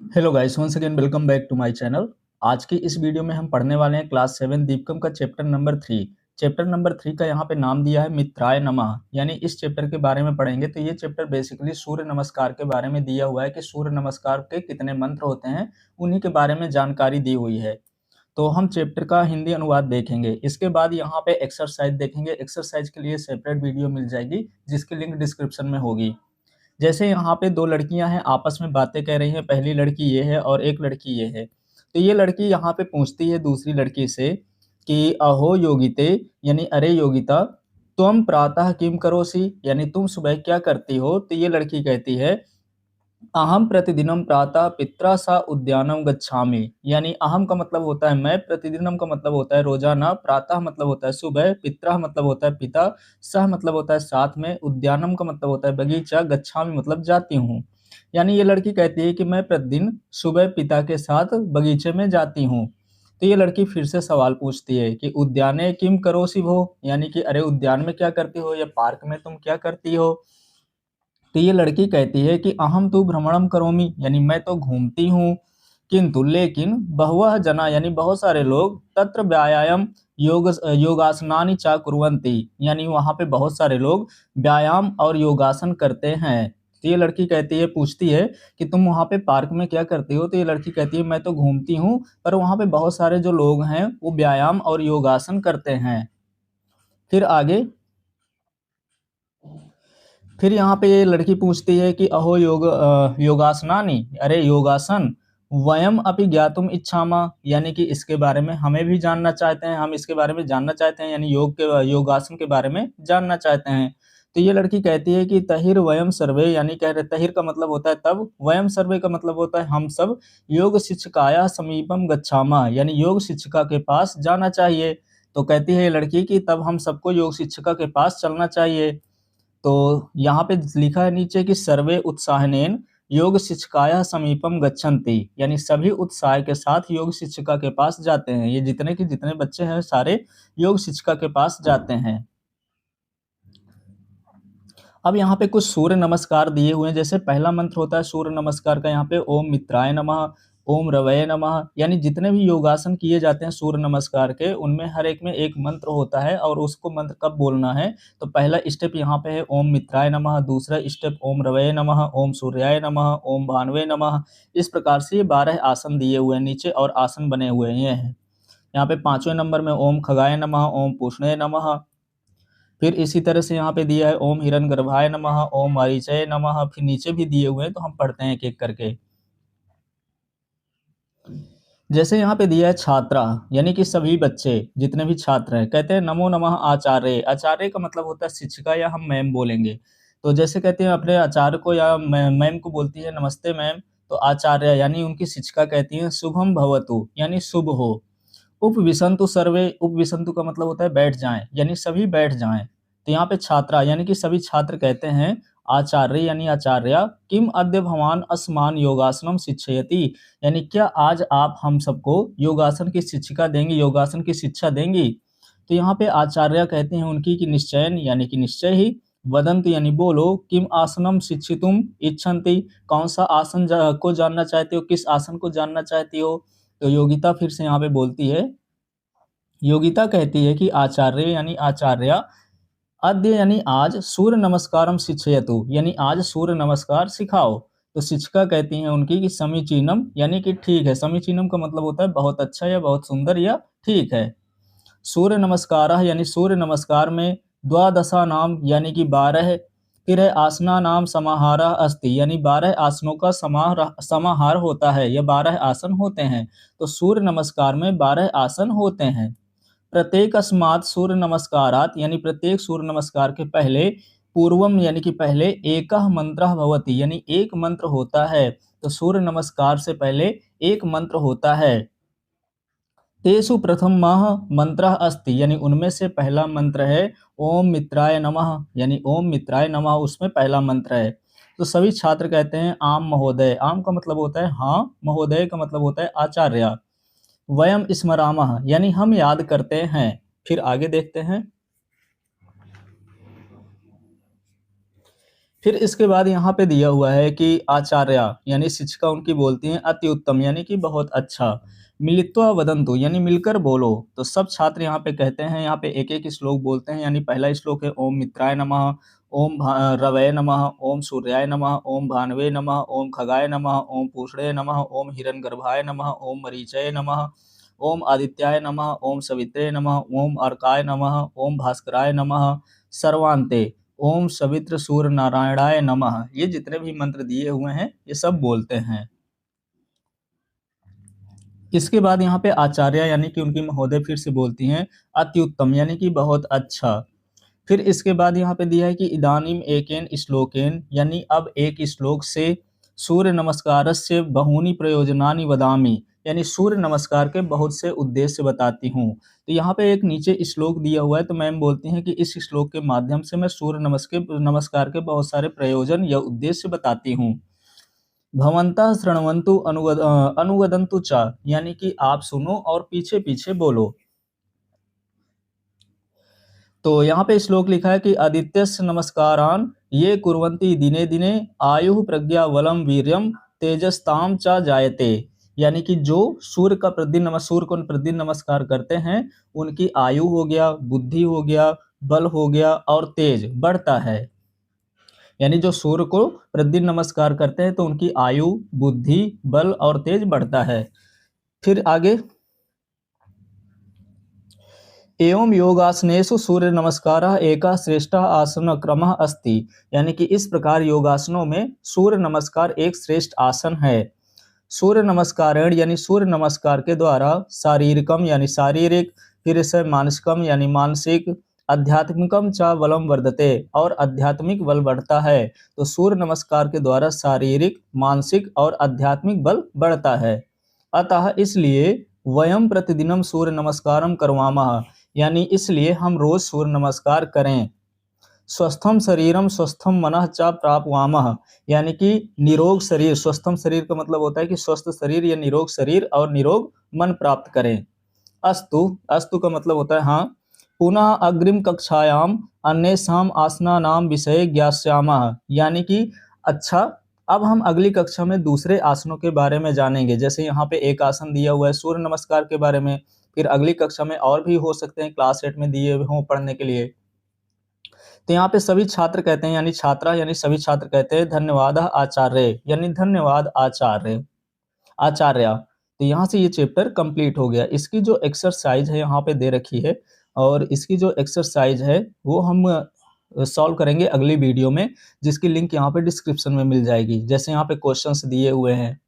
Hello guys, once again welcome back to my channel. आज की इस वीडियो में हम पढ़ने वाले हैं क्लास 7 दीपकम का चैप्टर नंबर 3। चैप्टर नंबर 3 का यहाँ पे नाम दिया है मित्राय नमः, यानी इस चैप्टर के बारे में पढ़ेंगे। तो ये चैप्टर बेसिकली सूर्य नमस्कार के बारे में दिया हुआ है कि सूर्य नमस्कार के कितने मंत्र होते हैं, उन्हीं के बारे में जानकारी दी हुई है। तो हम चैप्टर का हिंदी अनुवाद देखेंगे। इसके बाद यहाँ पे एक्सरसाइज देखेंगे। एक्सरसाइज के लिए सेपरेट वीडियो मिल जाएगी जिसकी लिंक डिस्क्रिप्शन में होगी। जैसे यहाँ पे दो लड़कियां हैं, आपस में बातें कर रही हैं। पहली लड़की ये है और एक लड़की ये है। तो ये लड़की यहाँ पे पूछती है दूसरी लड़की से कि अहो योगिते, यानी अरे योगिता, तुम प्रातः किम करोसी, यानी तुम सुबह क्या करती हो। तो ये लड़की कहती है अहम प्रतिदिनम प्रातः पित्रा सा उद्यानम गच्छामि, यानी अहम का मतलब होता है मैं, प्रतिदिनम का मतलब होता है रोजाना, प्रातः मतलब होता है सुबह, पित्रा मतलब होता है पिता, सह मतलब होता है साथ में, उद्यानम का मतलब होता है बगीचा, गच्छामि मतलब जाती हूँ। यानी ये लड़की कहती है कि मैं प्रतिदिन सुबह पिता के साथ बगीचे में जाती हूँ। तो ये लड़की फिर से सवाल पूछती है कि उद्याने किम करोसि भो, यानी कि अरे उद्यान में क्या करती हो या पार्क में तुम क्या करती हो। तो ये लड़की कहती है कि अहम तु भ्रमणम करोमि, यानी मैं तो घूमती हूँ, किंतु लेकिन बहुवः जना, यानी बहुत सारे लोग तत्र व्यायाम योगासनानि चा कुर्वन्ति, यानी वहां पे बहुत सारे लोग व्यायाम और योगासन करते हैं। तो ये लड़की कहती है, पूछती है कि तुम वहां पे पार्क में क्या करती हो। तो ये लड़की कहती है मैं तो घूमती हूँ, पर वहां पे बहुत सारे जो लोग हैं वो व्यायाम और योगासन करते हैं। फिर आगे, फिर यहाँ पे ये लड़की पूछती है कि अहो योगासनानि, अरे योगासन, वयम अपि ज्ञातुम इच्छामा, यानी कि इसके बारे में हमें भी जानना चाहते हैं, हम इसके बारे में जानना चाहते हैं, यानी योगासन के बारे में जानना चाहते हैं। तो ये लड़की कहती है कि तहिर वयम सर्वे, यानी कह रहे तहिर का मतलब होता है तब, वयम सर्वे का मतलब होता है हम सब, योग शिक्षकाया समीपम गच्छामा, यानी योग शिक्षिका के पास जाना चाहिए। तो कहती है ये लड़की कि तब हम सबको योग शिक्षिका के पास चलना चाहिए। तो यहाँ पे लिखा है नीचे कि सर्वे उत्साहनेन योग शिक्षिकाया समीपम गच्छन्ति, यानी सभी उत्साह के साथ योग शिक्षिका के पास जाते हैं। ये जितने के जितने बच्चे हैं सारे योग शिक्षिका के पास जाते हैं। अब यहाँ पे कुछ सूर्य नमस्कार दिए हुए हैं। जैसे पहला मंत्र होता है सूर्य नमस्कार का, यहाँ पे ओम मित्राय नमः, ओम रवये नमः, यानी जितने भी योगासन किए जाते हैं सूर्य नमस्कार के, उनमें हर एक में एक मंत्र होता है और उसको मंत्र कब बोलना है। तो पहला स्टेप यहाँ पे है ओम मित्राय नमः, दूसरा स्टेप ओम रवये नमः, ओम सूर्याय नमः, ओम भानवे नमः। इस प्रकार से ये 12 आसन दिए हुए हैं नीचे और आसन बने हुए हैं। ये हैं यहाँ पे 5वें नंबर में ओम खगाय नमः, ओम पूष्णे नमः। फिर इसी तरह से यहाँ पे दिया है ओम हिरण्यगर्भाय नमः, ओम मारीचय नमः। फिर नीचे भी दिए हुए हैं, तो हम पढ़ते हैं एक एक करके। जैसे यहाँ पे दिया है छात्रा, यानी कि सभी बच्चे जितने भी छात्र हैं, कहते हैं नमो नमः आचार्य। आचार्य का मतलब होता है शिक्षिका, या हम मैम बोलेंगे। तो जैसे कहते हैं अपने आचार्य को या मैम को बोलती है नमस्ते मैम, तो आचार्य यानी उनकी शिक्षिका कहती है शुभम भवतु, यानी शुभ हो। उपविशन्तु सर्वे, उपविशन्तु का मतलब होता है बैठ जाएं, यानी सभी बैठ जाएं। तो यहाँ पे छात्रा यानी कि सभी छात्र कहते हैं आचार्य यानी आचार्य, किम अद्य भवान अस्मान योगासनम शिक्षयति, यानी क्या आज आप हम सबको योगासन की शिक्षिका देंगी, योगासन की शिक्षा देंगी। तो यहाँ पे आचार्य कहते हैं उनकी कि निश्चयन, यानी कि निश्चय ही, वदंत यानी बोलो, किम आसनम शिक्षितुम इच्छन्ति, कौन सा आसन को जानना चाहते हो, किस आसन को जानना चाहती हो। तो योगिता फिर से यहाँ पे बोलती है, योगिता कहती है कि आचार्य यानी आचार्य, अद्य यानी आज, सूर्य नमस्कारम शिक्षयतु, यानी आज सूर्य नमस्कार सिखाओ। तो शिक्षिका कहती हैं उनकी कि समीचीनम, यानी कि ठीक है। समीचीनम का मतलब होता है बहुत अच्छा या बहुत सुंदर या ठीक है। सूर्य नमस्कार यानी सूर्य नमस्कार में द्वादशा नाम, यानी कि 12। फिर है आसना नाम समाहारः अस्ति, यानी 12 आसनों का समाहार होता है या 12 आसन होते हैं। तो सूर्य नमस्कार में 12 आसन होते हैं। प्रत्येक अस्मात् सूर्य नमस्कारात, यानी प्रत्येक सूर्य नमस्कार के पहले, पूर्वम यानी कि पहले, एकः मंत्रः भवति, यानी एक मंत्र होता है। तो सूर्य नमस्कार से पहले एक मंत्र होता है। तेषु प्रथमः मंत्रः अस्ति, यानी उनमें से पहला मंत्र है ओम मित्राय नमः, यानी ओम मित्राय नमः उसमें पहला मंत्र है। तो सभी छात्र कहते हैं आम महोदय। आम का मतलब होता है हाँ, महोदय का मतलब होता है आचार्य। वयम स्मरामः, यानी हम याद करते हैं। फिर आगे देखते हैं। फिर इसके बाद यहाँ पे दिया हुआ है कि आचार्या यानी शिक्षिका उनकी बोलती हैं अति उत्तम यानी कि बहुत अच्छा। मिलित्वा वदन्तु यानी मिलकर बोलो। तो सब छात्र यहाँ पे कहते हैं, यहाँ पे एक-एक श्लोक बोलते हैं। यानी पहला श्लोक है ओम मित्राय नमः, ओम रवये नमः, ओम सूर्याय नमः, ओम भानवे नमः, ओम खगाय नमः, ओम पूषणे नमः, ओम हिरण्यगर्भाय नमः, ओम मरीचये नमः, ओम आदित्याय नमः, ओम सवित्रे नमः, ओम अर्काय नमः, ओम भास्कराय नमः, सर्वान्ते ओम सवित्र सूर्य नारायणाय नमः। ये जितने भी मंत्र दिए हुए हैं ये सब बोलते हैं। इसके बाद यहाँ पे आचार्य यानी कि उनकी महोदय फिर से बोलती हैं अति उत्तम यानी कि बहुत अच्छा। फिर इसके बाद यहाँ पे दिया है कि इदानीम एकेन श्लोकेन यानी अब एक श्लोक से सूर्य नमस्कारस्य बहूनि प्रयोजनानि वदामि यानी सूर्य नमस्कार के बहुत से उद्देश्य बताती हूँ। तो यहाँ पे एक नीचे श्लोक दिया हुआ है, तो मैम बोलती हैं कि इस श्लोक के माध्यम से मैं सूर्य नमस्कार के बहुत सारे प्रयोजन या उद्देश्य बताती हूँ। भवन्तः शृण्वन्तु अनुवदन्तु च यानी कि आप सुनो और पीछे-पीछे बोलो। तो यहाँ पे श्लोक लिखा है कि आदित्यस्य नमस्कारान् ये कुर्वन्ति दिने दिने आयुः प्रज्ञा बलं वीर्यं तेजस्ताम च जायते। यानी कि जो सूर्य को प्रतिदिन नमस्कार करते हैं उनकी आयु हो गया, बुद्धि हो गया, बल हो गया और तेज बढ़ता है। यानी जो सूर्य को प्रतिदिन नमस्कार करते हैं तो उनकी आयु, बुद्धि, बल और तेज बढ़ता है। फिर आगे एवं योगासनेषु सूर्य नमस्कारः एकः श्रेष्ठः आसन क्रमः अस्ति। यानी कि इस प्रकार योगासनों में सूर्य नमस्कार एक श्रेष्ठ आसन है। सूर्य नमस्कारेण यानी सूर्य नमस्कार के द्वारा शारीरिकम यानी शारीरिक, फिर से मानसिकम यानी मानसिक, आध्यात्मिकम च बलम वर्धते और आध्यात्मिक बल बढ़ता है। तो सूर्य नमस्कार के द्वारा शारीरिक, मानसिक और आध्यात्मिक बल बढ़ता है। अतः इसलिए वयम प्रतिदिनम सूर्य नमस्कारम करवामः यानी इसलिए हम रोज सूर्य नमस्कार करें। स्वस्थम शरीरम स्वस्थम मनः च प्राप्वामः यानी कि निरोग शरीर, स्वस्थम शरीर का मतलब होता है कि स्वस्थ शरीर या निरोग शरीर और निरोग मन प्राप्त करें। अस्तु, अस्तु का मतलब होता है हाँ। पुनः अग्रिम कक्षायाम अन्येषाम आसनानाम विषये ज्ञास्यामः यानी कि अच्छा अब हम अगली कक्षा में दूसरे आसनों के बारे में जानेंगे। जैसे यहाँ पे एक आसन दिया हुआ है सूर्य नमस्कार के बारे में, फिर अगली कक्षा में और भी हो सकते हैं क्लास 8 में दिए हों पढ़ने के लिए। तो यहाँ पे सभी छात्र कहते हैं यानी छात्रा यानी सभी छात्र कहते हैं धन्यवाद आचार्य यानी धन्यवाद आचार्य आचार्य। तो यहाँ से ये चैप्टर कंप्लीट हो गया। इसकी जो एक्सरसाइज है यहाँ पे दे रखी है और इसकी जो एक्सरसाइज है वो हम सॉल्व करेंगे अगली वीडियो में, जिसकी लिंक यहाँ पे डिस्क्रिप्शन में मिल जाएगी। जैसे यहाँ पे क्वेश्चंस दिए हुए हैं